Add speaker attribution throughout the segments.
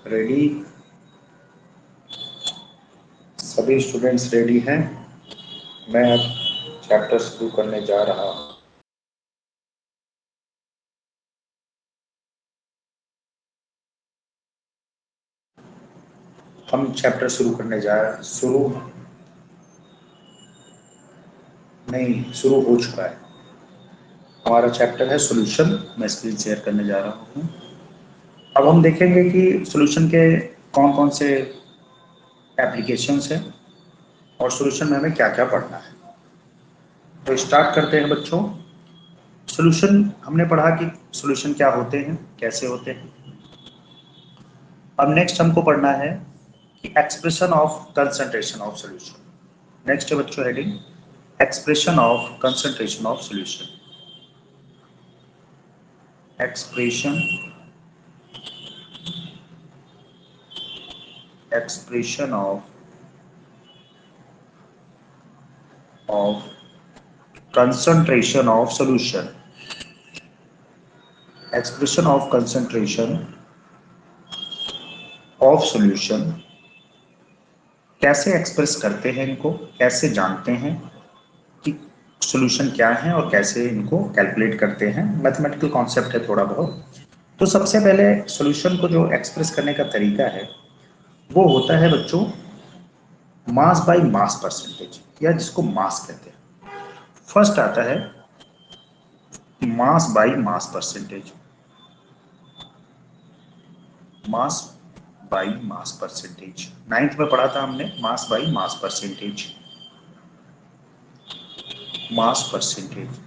Speaker 1: Ready? सभी students ready हैं? मैं अब चैप्टर शुरू करने जा रहा हूँ। हम चैप्टर शुरू करने जा रहे हैं। शुरू हो चुका है। हमारा चैप्टर है सॉल्यूशन। मैं स्क्रीन शेयर करने जा रहा हूँ। अब हम देखेंगे कि सॉल्यूशन के कौन कौन से एप्लीकेशंस हैं और सॉल्यूशन में हमें क्या क्या पढ़ना है। तो स्टार्ट करते हैं बच्चों। सॉल्यूशन हमने पढ़ा कि सॉल्यूशन क्या होते हैं, कैसे होते हैं। अब नेक्स्ट हमको पढ़ना है कि expression of concentration of solution. Next है बच्चों heading expression of concentration of solution. Expression of concentration of solution। expression of concentration of solution। कैसे एक्सप्रेस करते हैं इनको, कैसे जानते हैं कि सॉल्यूशन क्या है और कैसे इनको कैलकुलेट करते हैं। मैथमेटिकल कॉन्सेप्ट है थोड़ा बहुत। तो सबसे पहले सॉल्यूशन को जो एक्सप्रेस करने का तरीका है वो होता है बच्चों मास बाय मास परसेंटेज, या जिसको मास कहते हैं। फर्स्ट आता है mass by mass percentage. Mass by mass percentage ninth में पढ़ा था हमने। Mass by mass percentage, mass percentage,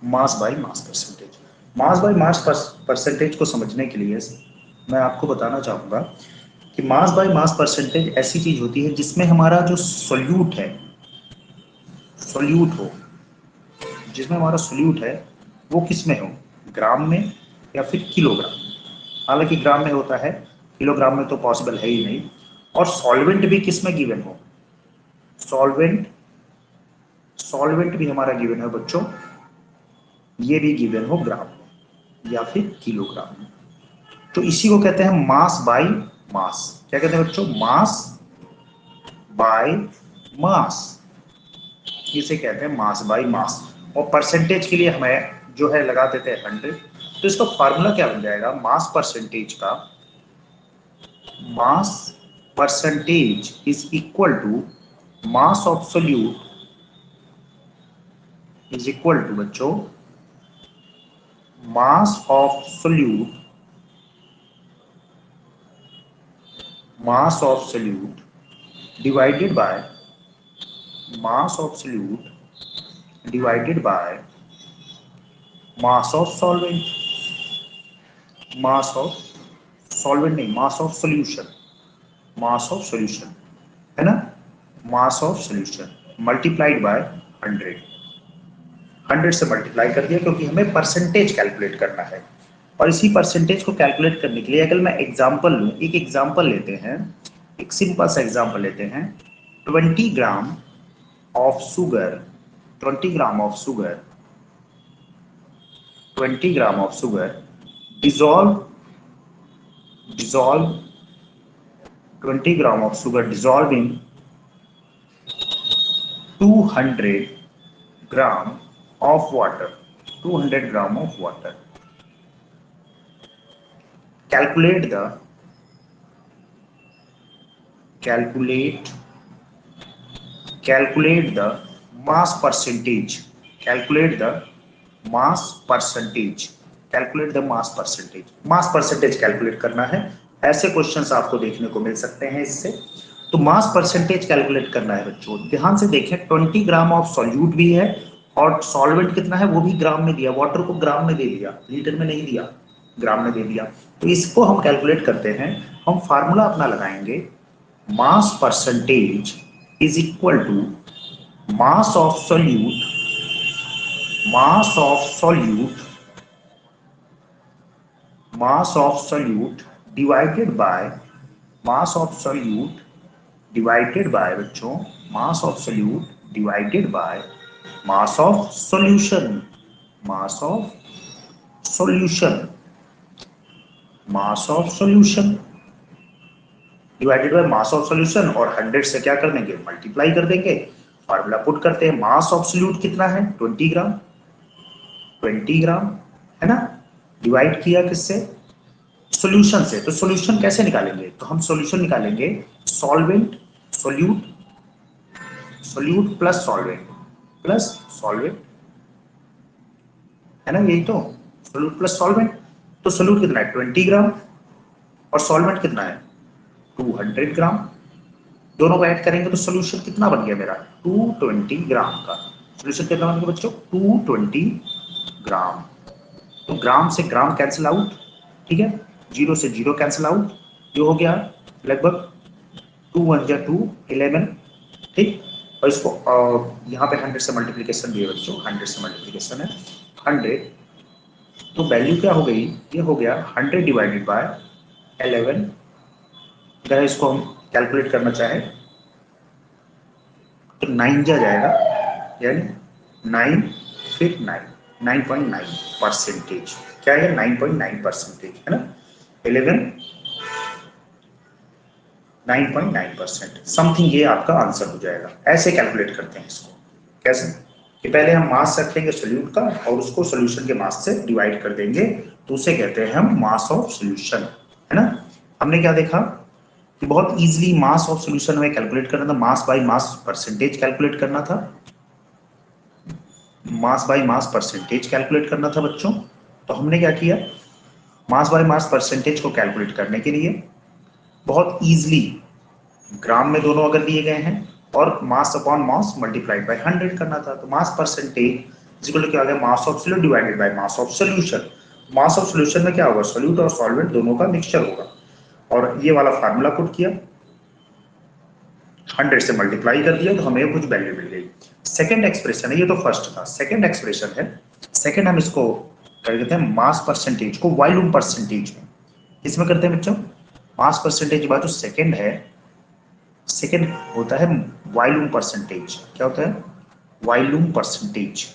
Speaker 1: mass by mass percentage. Mass by mass percentage को समझने के लिए मैं आपको बताना चाहूंगा कि मास बाई मास परसेंटेज ऐसी चीज होती है जिसमें हमारा जो सोल्यूट है, सोल्यूट हो, जिसमें हमारा सोल्यूट है वो किस में हो, ग्राम में या फिर किलोग्राम। हालांकि ग्राम में होता है, किलोग्राम में तो पॉसिबल है ही नहीं। और सॉल्वेंट भी किस में गिवन हो, सॉल्वेंट, सॉल्वेंट भी हमारा गिवन है बच्चों, ये भी गिवन हो ग्राम या फिर किलोग्राम में। तो इसी को कहते हैं मास बाय मास। क्या कहते हैं बच्चों, मास बाय मास, इसे कहते हैं मास बाय मास। और परसेंटेज के लिए हमें जो है लगा देते हैं 100। तो इसका फार्मूला क्या बन जाएगा, मास परसेंटेज का, mass percentage is equal to mass of solute is equal to बच्चों mass of solute, mass of solute divided by mass of solute divided by mass of solvent, mass of solvent नहीं, mass of solution, mass of solution है ना, mass of solution multiplied by 100। 100 से multiply कर दिया क्योंकि हमें percentage calculate करना है। और इसी परसेंटेज को कैलकुलेट करने के लिए अगर मैं एग्जांपल लूं, एक एग्जांपल लेते हैं, एक सिंपल सा एग्जांपल लेते हैं। 20 gram of sugar, 20 gram of sugar, 20 gram of sugar dissolve, dissolve 20 gram of sugar dissolve in 200 gram of water, 200 gram of water. calculate the calculate calculate the mass percentage, calculate the mass percentage, calculate the mass percentage, mass percentage calculate करना है। ऐसे questions आपको देखने को मिल सकते हैं इससे। तो मास परसेंटेज कैलकुलेट करना है बच्चों, ध्यान से देखें। 20 ग्राम ऑफ सॉल्यूट भी है और सॉल्वेंट कितना है वो भी ग्राम में दिया, वाटर को ग्राम में दे दिया, लीटर में नहीं दिया, ग्राम में दे दिया। तो इसको हम कैलकुलेट करते हैं। हम फार्मूला अपना लगाएंगे, mass percentage is equal to mass of solute, mass of solute, mass of solute divided by mass of solute divided by बच्चों mass of solute divided by mass of solution, mass of solution, mass of solution divided by mass of solution, और 100 से क्या कर देंगे, multiply कर देंगे। Formula put करते हैं, मास ऑफ सॉल्यूट कितना है, 20 ग्राम, 20 ग्राम, है ना। डिवाइड किया किससे, सॉल्यूशन से। तो सॉल्यूशन कैसे निकालेंगे, तो हम सॉल्यूशन निकालेंगे solvent, solute, solute plus solvent, plus solvent, है ना, यही तो, सॉल्यूट प्लस सॉल्वेंट। तो सॉल्यूट कितना है, 20 ग्राम, और सॉल्वेंट कितना है, 200 ग्राम। दोनों को ऐड करेंगे तो सॉल्यूशन कितना बन गया मेरा, 220 ग्राम का। सॉल्यूशन कितना बन गया बच्चों, 220 ग्राम। तो ग्राम से ग्राम कैंसिल आउट, ठीक है, जीरो से जीरो कैंसिल आउट, जो हो गया लगभग 2 1 जा 2 11, ठीक। और इसको यहाँ पे 100 से मल्टीप्लीकेशन दिए बच्चों, 100 से मल्टीप्लीकेशन है 100, तो वैल्यू क्या हो गई, ये हो गया 100 डिवाइडेड बाय 11। अगर इसको हम कैलकुलेट करना चाहें तो 9 जा जाएगा, यानी 9, फिर 9, 9.9 परसेंटेज, क्या है 9.9 परसेंटेज, है ना। 11 9.9% समथिंग, ये आपका आंसर हो जाएगा। ऐसे कैलकुलेट करते हैं इसको, कैसे कि पहले हम मास रख लेंगे सोल्यूट का और उसको सोल्यूशन के मास से डिवाइड कर देंगे, तो उसे कहते हैं हम मास ऑफ सोल्यूशन, है ना। हमने क्या देखा कि बहुत इजीली मास ऑफ सोल्यूशन हमें कैलकुलेट करना था, mass by mass percentage calculate करना था, mass by mass percentage calculate करना था बच्चों। तो हमने क्या किया, मास बाय मास परसेंटेज को कैलकुलेट करने के लिए बहुत इजीली ग्राम में दोनों अगर दिए गए हैं और mass upon mass multiplied by 100 करना था, तो मास परसेंटेज इक्वल टू क्या आ गया, मास of solute divided by mass of solution. Mass of solution में क्या होगा, सोल्यूट और सॉल्वेंट दोनों का मिक्सचर होगा, और ये वाला फार्मूला पुट किया, 100 से मल्टीप्लाई कर दिया, तो हमें कुछ वैल्यू मिल गई। सेकंड एक्सप्रेशन है, ये तो फर्स्ट था, सेकंड एक्सप्रेशन है, सेकंड हम इसको कर देते हैं मास परसेंटेज को वॉल्यूम परसेंटेज में, इसमें करते हैं बच्चों मास परसेंटेज के बाद जो सेकंड है, सेकंड होता है वॉल्यूम परसेंटेज। क्या होता है, वॉल्यूम परसेंटेज,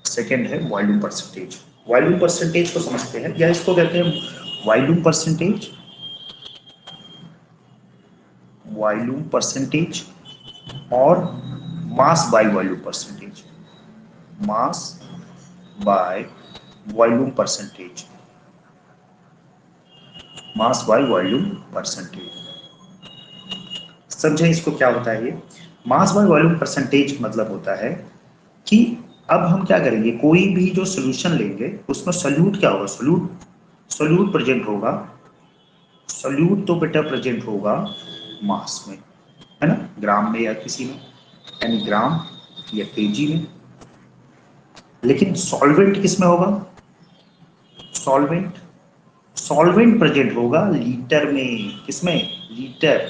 Speaker 1: सेकंड है वॉल्यूम परसेंटेज। वॉल्यूम परसेंटेज को समझते हैं, या इसको कहते हैं वॉल्यूम परसेंटेज, वॉल्यूम परसेंटेज और mass by volume percentage, mass by volume percentage, mass by volume percentage. समझे इसको क्या होता है, ये मास बाय वॉल्यूम परसेंटेज मतलब होता है कि अब हम क्या करेंगे, कोई भी जो सोल्यूशन लेंगे उसमें सोल्यूट क्या होगा, सोल्यूट, सोल्यूट प्रेजेंट होगा, सोल्यूट तो बेटा प्रेजेंट होगा मास में, है ना, ग्राम में या किसी में, यानी ग्राम या केजी में। लेकिन सॉल्वेंट किस में होगा, सॉल्वेंट, सॉल्वेंट प्रेजेंट होगा लीटर में, किसमें, लीटर,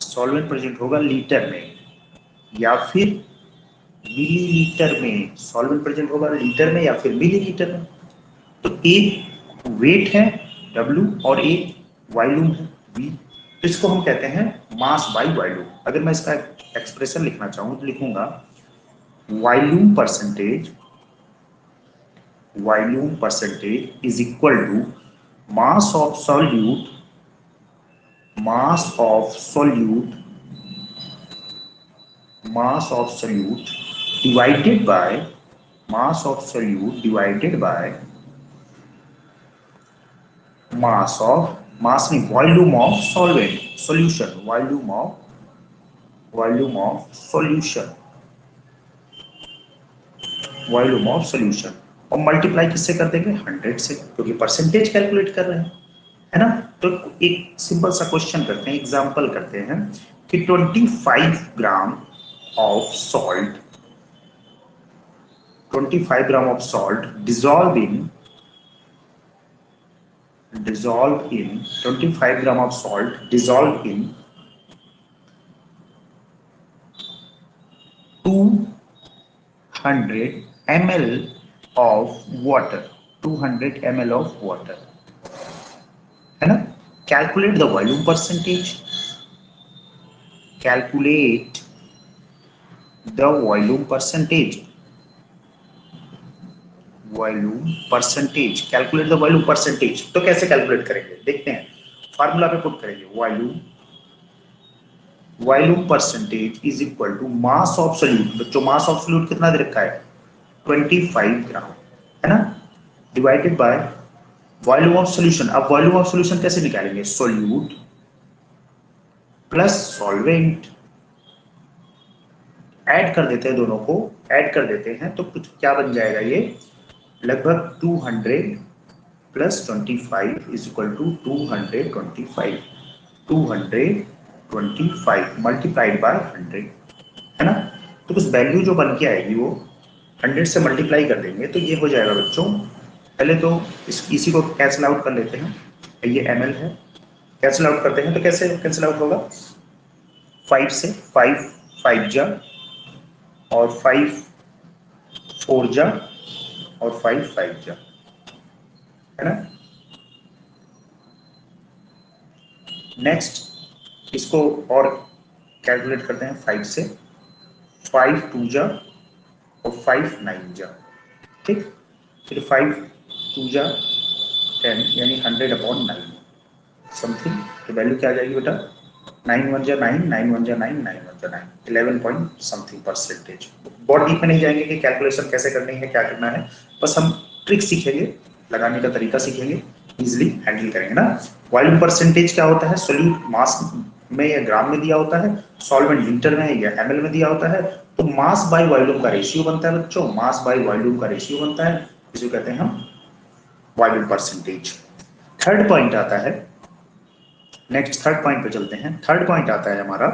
Speaker 1: सॉल्वेंट प्रेजेंट होगा लीटर में या फिर मिलीलीटर में, सॉल्वेंट प्रेजेंट होगा लीटर में या फिर मिलीलीटर में। तो एक वेट है W और एक वॉल्यूम है V, तो इसको हम कहते हैं मास बाय वॉल्यूम। अगर मैं इसका एक्सप्रेशन लिखना चाहूँ तो लिखूंगा volume percentage, volume percentage is equal to mass of solute, mass of solute, mass of solute divided by mass of solute divided by mass of, mass नहीं, volume of solvent solution, volume of solution, volume of solution, और multiply किससे कर देंगे, 100 से, क्योंकि percentage calculate कर रहे हैं, है ना। तो एक सिंपल सा क्वेश्चन करते हैं, एग्जांपल करते हैं कि 25 gram of salt, 25 gram of salt dissolve in 25 gram of salt dissolved in 200 ml of water, 200 ml of water, है ना। Calculate the volume percentage, calculate the volume percentage, volume percentage, calculate the volume percentage. तो कैसे calculate करेंगे देखते हैं, formula पे put करेंगे, volume percentage is equal to mass of solute. बच्चों मास ऑफ सोल्यूट कितना दे रखा है, 25 ग्राम, है ना, divided by volume of solution. अब वॉल्यूम ऑफ सॉल्यूशन कैसे निकालेंगे, सोल्यूट प्लस सॉल्वेंट, ऐड कर देते हैं, दोनों को ऐड कर देते हैं तो कुछ क्या बन जाएगा, ये लगभग 200 plus 25 is equal to 225, 225 multiplied by 100, है ना। तो कुछ वैल्यू जो बन के आएगी वो 100 से मल्टीप्लाई कर देंगे तो ये हो जाएगा बच्चों। पहले तो इसी को कैंसिल आउट कर लेते हैं, ये ml है, कैंसिल आउट करते हैं तो कैसे कैंसिल आउट होगा, 5 से 5 5 जा और 5 4 जा और 5 5 जा, है ना। नेक्स्ट इसको और कैलकुलेट करते हैं, 5 से 5 2 जा और 5 9 जा, ठीक। फिर 5 2 जा 10 यानी 100/9 समथिंग, तो वैल्यू क्या आ जाएगी बेटा, 9 1 जा 9, 9 1 जा 9, 9 1 जा 9, 11 पॉइंट समथिंग परसेंटेज। बहुत डीप में नहीं जाएंगे कि कैलकुलेशन कैसे करनी है, क्या करना है, बस हम ट्रिक सीखेंगे, लगाने का तरीका सीखेंगे, इजिली हैंडल करेंगे ना। वॉल्यूम परसेंटेज क्या होता है, सोल्यूट मास में या ग्राम में दिया होता है, सॉल्वेंट लीटर में या ml में दिया होता है, तो मास बाय वॉल्यूम का रेशियो बनता है बच्चों, मास बाय वॉल्यूम का रेशियो बनता है, जिसे कहते हैं हम वॉल्यूम परसेंटेज। थर्ड पॉइंट आता है, नेक्स्ट थर्ड पॉइंट पे चलते हैं। थर्ड पॉइंट आता है हमारा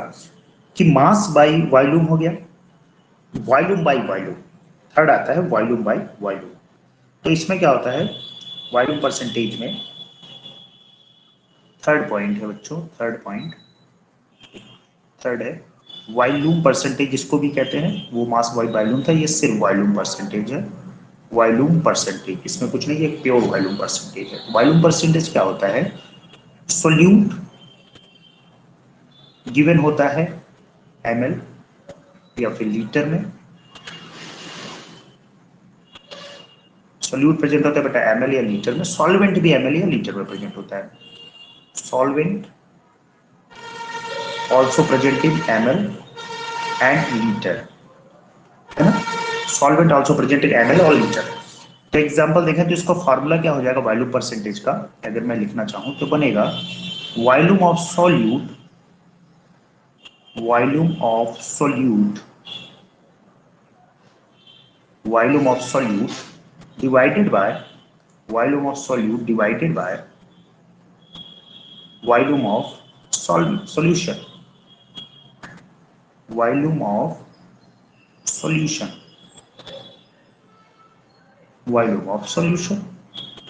Speaker 1: कि मास बाय वॉल्यूम हो गया, वॉल्यूम बाय वॉल्यूम, थर्ड आता है वॉल्यूम बाय वॉल्यूम। तो इसमें क्या होता है, वॉल्यूम परसेंटेज में थर्ड पॉइंट है बच्चों, थर्ड पॉइंट थर्ड है वॉल्यूम परसेंटेज, जिसको भी कहते हैं वो मास बाय वॉल्यूम था, ये सिर्फ वॉल्यूम परसेंटेज है, वॉल्यूम परसेंटेज, इसमें कुछ नहीं, ये प्योर वॉल्यूम परसेंटेज है। वॉल्यूम परसेंटेज क्या होता है, सोल्यूट गिवन होता है ml या फिर लीटर में, सोल्यूट प्रेजेंट होता है बेटा ml या लीटर में, सॉल्वेंट भी ml या लीटर में प्रेजेंट होता है, solvent also present in ml and litre, है ना, solvent also present in ml और लीटर। तो एग्जांपल देखें तो इसका फॉर्मूला क्या हो जाएगा वॉल्यूम परसेंटेज का, अगर मैं लिखना चाहूं तो बनेगा volume of solute, volume of solute, volume of solute divided by volume of solute divided by volume of solution, volume of solution, volume of solution,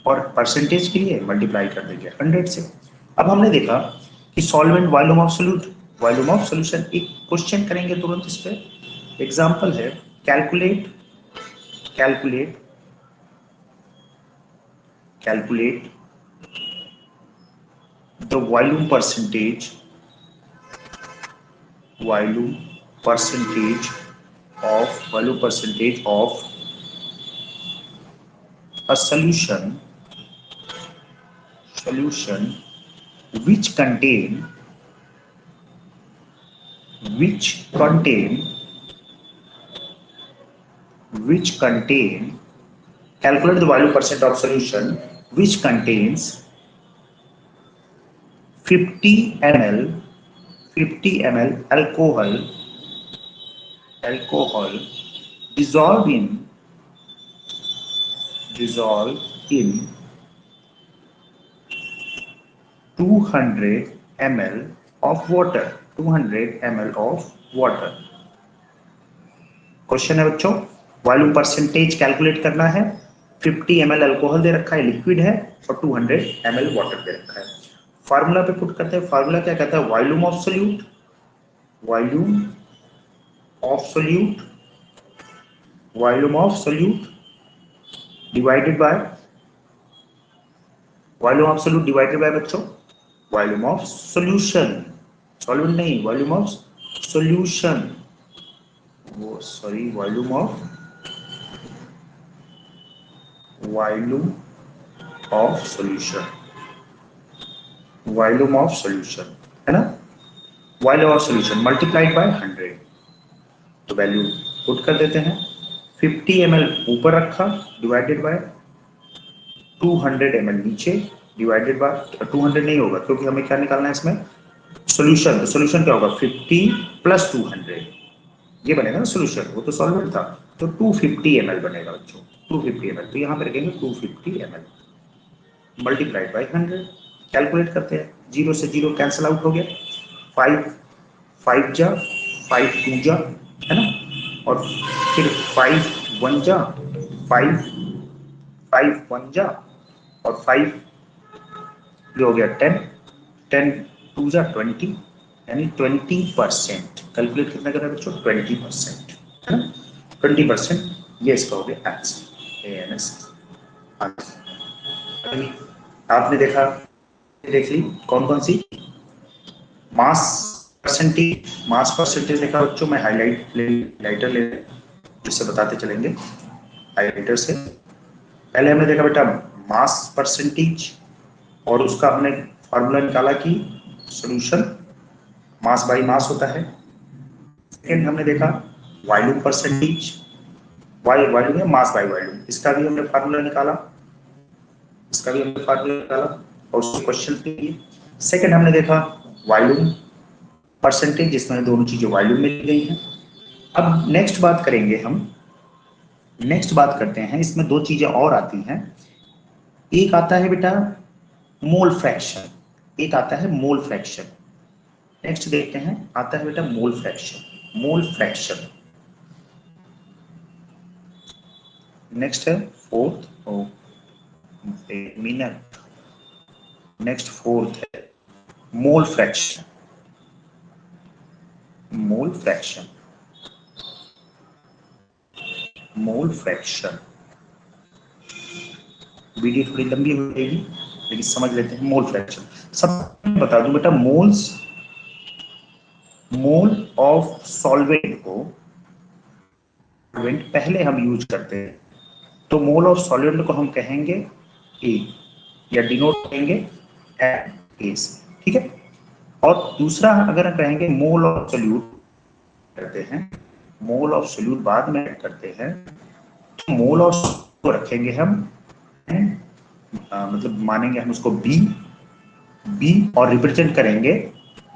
Speaker 1: और परसेंटेज के लिए मल्टीप्लाई कर देंगे 100 से। अब हमने देखा कि solvent volume of solute, volume of solution. एक क्वेश्चन करेंगे तुरंत इस पे, एग्जांपल है, calculate calculate calculate the volume percentage, volume percentage volume percentage of a solution which contain calculate the value percent of solution which contains 50 ml alcohol dissolved in 200 ml of water, 200 ml of water। Question है बच्चों, volume percentage calculate करना है, 50 ml alcohol दे रखा है, liquid है, और 200 ml water दे रखा है। फार्मूला पे पुट करते हैं, फार्मूला क्या कहता है, volume of solute, volume of solute, volume of solute divided by volume of solute divided by बच्चों वॉल्यूम ऑफ सॉल्यूशन, सॉल्वेंट नहीं, वॉल्यूम ऑफ सॉल्यूशन, वो sorry volume of volume of solution, volume of solution है ना, volume of solution multiplied by 100। तो value put कर देते हैं, 50 ml ऊपर रखा डिवाइडेड बाय 200 ml नीचे डिवाइडेड बाय 200 नहीं होगा क्योंकि हमें क्या निकालना है इसमें सॉल्यूशन। तो सॉल्यूशन क्या होगा 50 प्लस 200, ये बनेगा ना सॉल्यूशन, वो तो सॉल्वेंट था। तो 250 ml बनेगा बच्चों, 250 ml। तो यहाँ पे रखेंगे 250 ml मल्टीप्लाइड बाय 100। कैलकुलेट करते हैं, 0 से 0 कैंसिल आउट हो गया, 5 5 जा 5 2 जा है ना, और फिर 5 1 जा 5 5 1 जा और 5 ये हो गया 10 10 2 जा 20, यानी 20%। कैलकुलेट कितना कर रहा है बच्चों 20% है ना, 20%। ये इसका हो गया आंसर ANS। आपने देखा, देख ली कौन कौन सी मास परसेंटेज, मास परसेंटेज देखा बच्चों। मैं हाईलाइटर ले जिससे बताते चलेंगे हाईलाइटर से। पहले हमने देखा बेटा मास परसेंटेज और उसका हमने फॉर्मूला निकाला कि सॉल्यूशन मास बाई मास होता है। सेकेंड हमने देखा वॉल्यूम परसेंटेज, वॉल्यूम है मास बाई वॉल्यूम, इसका भी हमने फार्मूला निकाला, इसका भी हमने फार्मूला निकाला और उसके क्वेश्चन किए। सेकेंड हमने देखा वॉल्यूम परसेंटेज जिसमें दोनों चीजें वॉल्यूम में ली गई हैं। अब नेक्स्ट बात करेंगे हम, नेक्स्ट बात करते हैं, इसमें दो चीजें और आती हैं। एक आता है बेटा मोल फ्रैक्शन, एक आता है मोल फ्रैक्शन। नेक्स्ट देखते हैं, आता है बेटा mole fraction, mole fraction. Next है फोर्थ, मिनट, नेक्स्ट फोर्थ है mole fraction, mole fraction, mole fraction. Video थोड़ी लंबी हो जाएगी लेकिन समझ लेते हैं मोल फ्रैक्शन। सब बता दूं बेटा, मोल्स, मोल ऑफ सॉल्वेंट को सॉल्वेंट पहले हम यूज करते हैं, तो मोल ऑफ सॉल्वेंट को हम कहेंगे ए या डिनोट करेंगे ए से, ठीक है। और दूसरा अगर हम कहेंगे मोल ऑफ सोल्यूट करते हैं, मोल ऑफ सोल्यूट बाद में ऐड करते हैं, तो मोल ऑफ को रखेंगे हम मतलब मानेंगे हम उसको बी, बी और रिप्रेजेंट करेंगे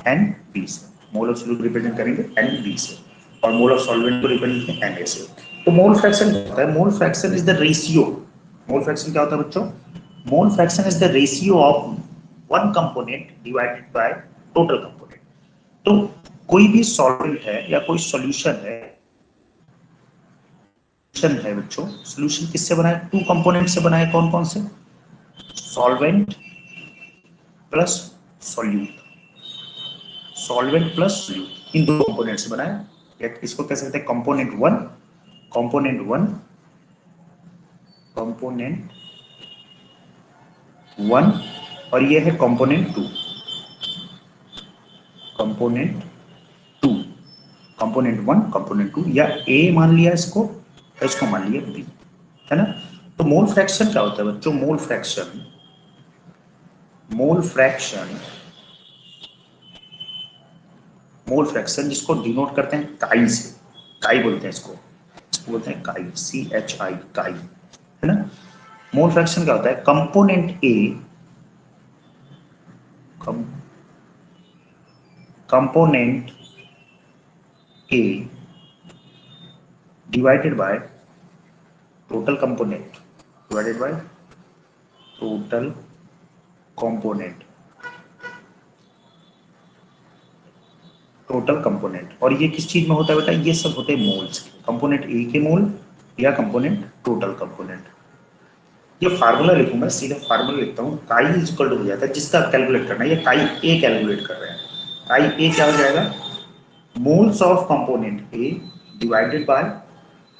Speaker 1: एन बी से, मोल ऑफ सोल्यूट रिप्रेजेंट करेंगे एन बी से और मोल ऑफ सॉल्वेंट को रिप्रेजेंट करेंगे एन ए से। तो मोल फ्रैक्शन क्या होता है, mole fraction is the ratio, mole fraction क्या होता है बच्चों, mole fraction is the ratio of one component divided by total component. तो कोई भी सॉल्वेंट है या कोई सॉल्यूशन है बच्चों, सॉल्यूशन किससे बना है, टू कंपोनेंट से बना है, कौन कौन से, solvent plus solute, solvent plus solute, इन दो कंपोनेंट से बना है। इसको कह सकते हैं component one, component one, component one, और ये है component two, component two, component one component two, या ए मान लिया इसको, इसको मान लिया बी, है ना। तो मोल फ्रैक्शन क्या होता है बच्चों, mole fraction, mole fraction, mole fraction जिसको डिनोट करते हैं काई से, काई बोलते हैं इसको, इसको बोलते हैं काई, CHI, काई, है ना। मोल फ्रैक्शन क्या होता है, component A, component A divided by total component, divided by total component, total component. और ये किस चीज में होता है बेटा, ये सब होते हैं मोल्स के, कंपोनेंट ए के मोल या कंपोनेंट टोटल कंपोनेंट। ये फार्मूला लिखूंगा, सीधे फार्मूला लिखता हूँ, काई इज इक्वल टू हो जाता है, जिसका कैलकुलेट करना है, ये काई ए कैलकुलेट कर रहे हैं। काई ए क्या हो जाएगा, moles of component A divided by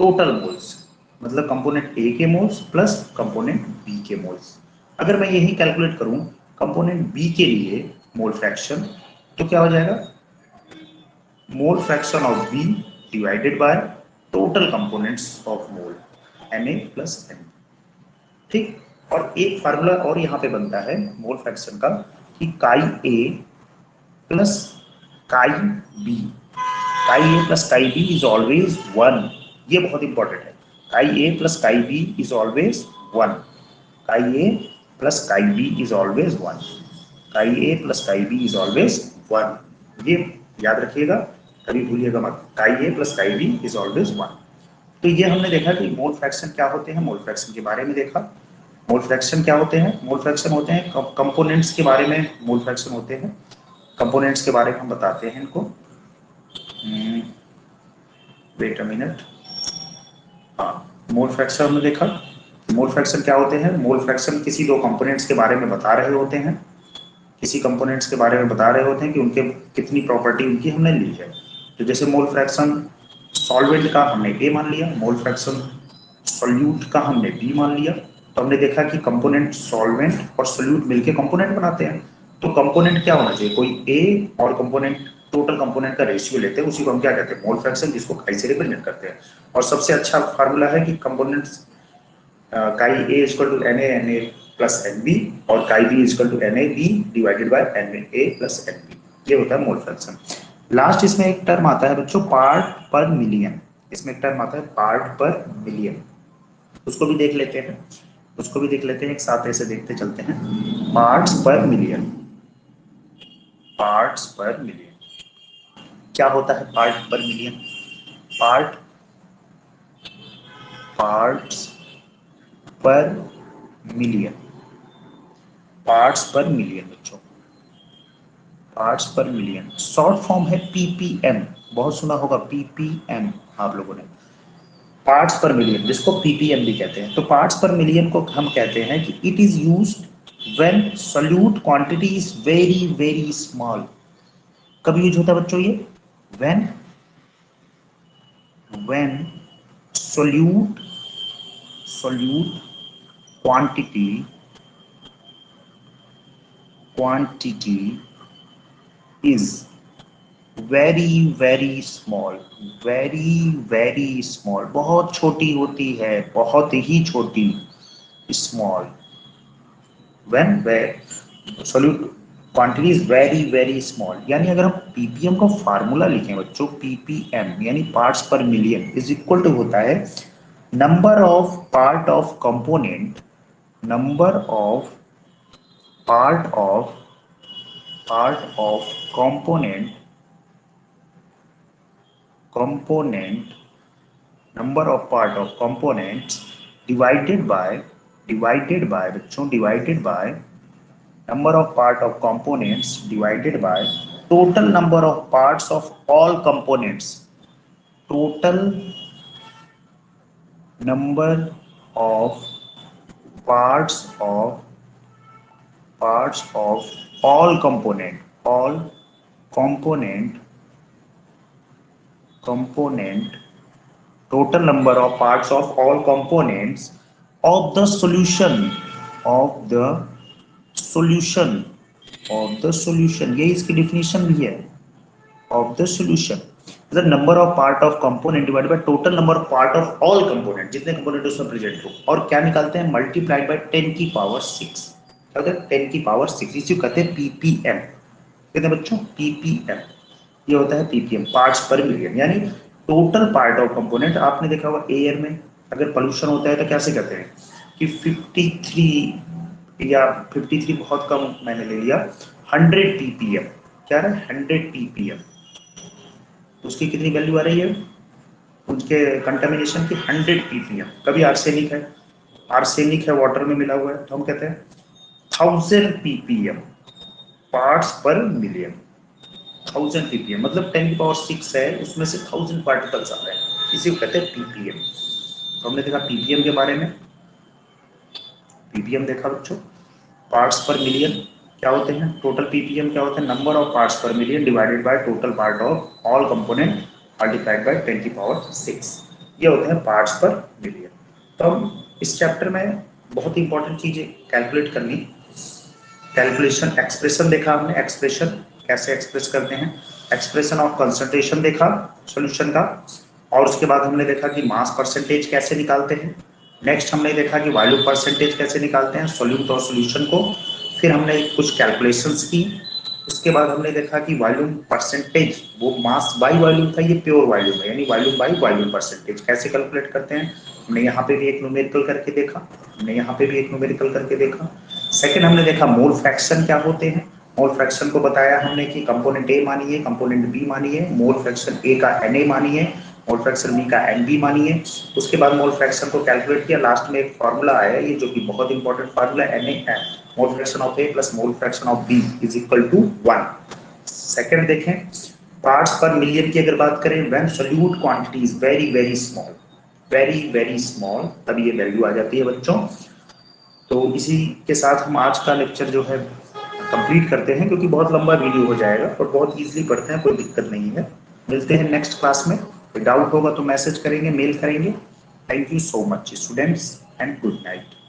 Speaker 1: total moles, मतलब कंपोनेंट ए के मोल्स प्लस कंपोनेंट बी के मोल्स। अगर मैं यही कैलकुलेट करूं कंपोनेंट बी के लिए मोल फ्रैक्शन, तो क्या हो जाएगा, mole fraction of B divided by total components of mole Na plus Nb। ठीक। और एक फार्मूला और यहाँ पे बनता है मोल फ्रैक्शन का कि काई A plus chi B, chi A plus chi B is always 1। ये बहुत इंपॉर्टेंट है, chi A plus chi B is always 1, chi A plus chi B is always 1, chi A plus chi B is always 1। ये याद रखिएगा, कभी भूलिएगा मत, chi A plus chi B is always 1। तो ये हमने देखा कि मोल फ्रैक्शन क्या होते हैं, मोल फ्रैक्शन के बारे में देखा। मोल फ्रैक्शन क्या होते हैं? मोल फ्रैक्शन होते हैं कंपोनेंट्स के बारे में, मोल फ्रैक्शन होते हैं कंपोनेंट्स के बारे में हम बताते हैं इनको। Wait a minute. हाँ, मोल फ्रैक्शन हमने देखा। मोल फ्रैक्शन क्या होते हैं? मोल फ्रैक्शन किसी दो कंपोनेंट्स के बारे में बता रहे होते हैं, किसी कंपोनेंट्स के बारे में बता रहे होते हैं कि उनके कितनी प्रॉपर्टी उनकी हमने ली है। तो जैसे मोल फ्रैक्शन सॉल्वेंट का हमने ए मान लिया, मोल फ्रैक्शन सोल्यूट का हमने बी मान लिया। तो हमने देखा कि कंपोनेंट सॉल्वेंट और सोल्यूट मिलके कंपोनेंट बनाते हैं। तो कंपोनेंट क्या होना चाहिए? कोई ए और कंपोनेंट, टोटल कंपोनेंट का रेशियो लेते हैं, उसी को हम क्या कहते हैं? मोल फ्रैक्शन, जिसको काई से रिप्रेजेंट करते हैं। और सबसे अच्छा फार्मूला है कि components chi A equal to N A plus N B, और chi B equal to N A B divided by N A plus N B. ये होता है मोल फ्रैक्शन। लास्ट इसमें एक टर्म आता है बच्चों, पार्ट पर मिलियन। इसमें एक टर्म आता है पार्ट पर मिलियन, उसको भी देख लेते हैं, उसको भी देख लेते हैं, एक साथ ऐसे देखते चलते हैं। Parts per million, parts per million क्या होता है? पार्ट पर million, part, parts per million, parts per million बच्चों, parts per million short form है पीपीएम। बहुत सुना होगा पीपीएम आप लोगों ने, पार्ट्स पर मिलियन, जिसको पीपीएम भी कहते हैं। तो पार्ट्स पर मिलियन को हम कहते हैं कि it is used when solute quantity is very very small. कब यूज होता है बच्चों ये? When, when solute, solute quantity, quantity is very very small, very very small, बहुत छोटी होती है, बहुत ही छोटी, small. When solute quantity is very very small, यानी अगर हम पीपीएम का फार्मूला लिखें बच्चों, पीपीएम यानी parts per million is equal to होता है number of part of component, number of part of component, component, number of part of components divided by बच्चों divided by number of part of components divided by total number of parts of all components, total number of parts of all component, all component, total number of parts of all components of the solution, of the solution, of the solution, ये इसकी definition भी है, of the solution the number of part of component divided by total number of part of all component, जितने component उसमें present हो। और क्या निकालते हैं? multiplied by 10 की power 6, क्या होता है? 10 की power 6, इसी को कहते हैं ppm। कहते हैं बच्चों ppm, ये होता है ppm, पार्ट्स पर मिलियन, यानी टोटल पार्ट ऑफ कंपोनेंट। आपने देखा होगा एयर में अगर पोल्यूशन होता है तो कैसे कहते हैं कि 53 या 53 बहुत कम मैंने ले लिया, 100 ppm, क्या है 100 ppm, उसकी कितनी वैल्यू आ रही है उनके कंटामिनेशन की? 100 ppm। कभी आर्सेनिक है, आर्सेनिक है वाटर में मिला हुआ है, तो हम कहते हैं 1000 ppm, parts per million, 1000 ppm मतलब 10 की पावर 6 है, उसमें से 1000 पार्टिकल्स आ रहे हैं, इसी को कहते हैं पीपीएम। तो हमने देखा पीपीएम के बारे में, पीपीएम देखा बच्चों। पार्ट्स पर मिलियन क्या होते हैं? टोटल पीपीएम क्या होता है? Number of parts per million divided by total part of all component multiplied by 10 की पावर 6, ये होते हैं पार्ट्स पर मिलियन। तो हम इस चैप्टर में बहुत इंपॉर्टेंट चीजें कैलकुलेट करनी, कैलकुलेशन, एक्सप्रेशन देखा हमने, एक्सप्रेशन कैसे एक्सप्रेस करते हैं, एक्सप्रेशन ऑफ कंसंट्रेशन देखा सॉल्यूशन का, और उसके बाद हमने देखा कि मास परसेंटेज कैसे निकालते हैं, नेक्स्ट हमने देखा कि वॉल्यूम परसेंटेज कैसे निकालते हैं, सॉल्यूट और सॉल्यूशन को। फिर हमने कुछ कैलकुलेशंस की। उसके बाद हमने देखा कि वॉल्यूम परसेंटेज वो मास बाय वॉल्यूम था, ये प्योर वॉल्यूम है, यानी वॉल्यूम बाय वॉल्यूम परसेंटेज कैसे कैलकुलेट करते हैं। हमने यहाँ पे भी एक न्यूमेरिकल करके देखा, हमने यहाँ पे भी एक न्यूमेरिकल करके देखा। सेकंड हमने देखा मोल फ्रैक्शन क्या होते हैं। मोल फ्रैक्शन को बताया हमने कि कंपोनेंट ए मानिए, कंपोनेंट बी मानिए, मोल फ्रैक्शन ए का Na मानिए, मोल फ्रैक्शन बी का Nb मानिए। उसके बाद मोल फ्रैक्शन को कैलकुलेट किया, लास्ट में एक फार्मूला आया ये जो कि बहुत इंपॉर्टेंट फार्मूला Na है, mole fraction of A plus mole fraction of B is equal to 1। Second देखें, पार्ट्स पर मिलियन की अगर बात करें, when solute quantity is very very small, very very small, तब ये वैल्यू आ जाती है बच्चों। तो इसी के साथ हम आज का लेक्चर जो है कंप्लीट करते हैं, क्योंकि बहुत लंबा वीडियो हो जाएगा और बहुत इजीली पढ़ते हैं, कोई दिक्कत नहीं है। मिलते हैं नेक्स्ट क्लास में, कोई डाउट होगा तो मैसेज करेंगे, मेल करेंगे। Thank you so much students and good night.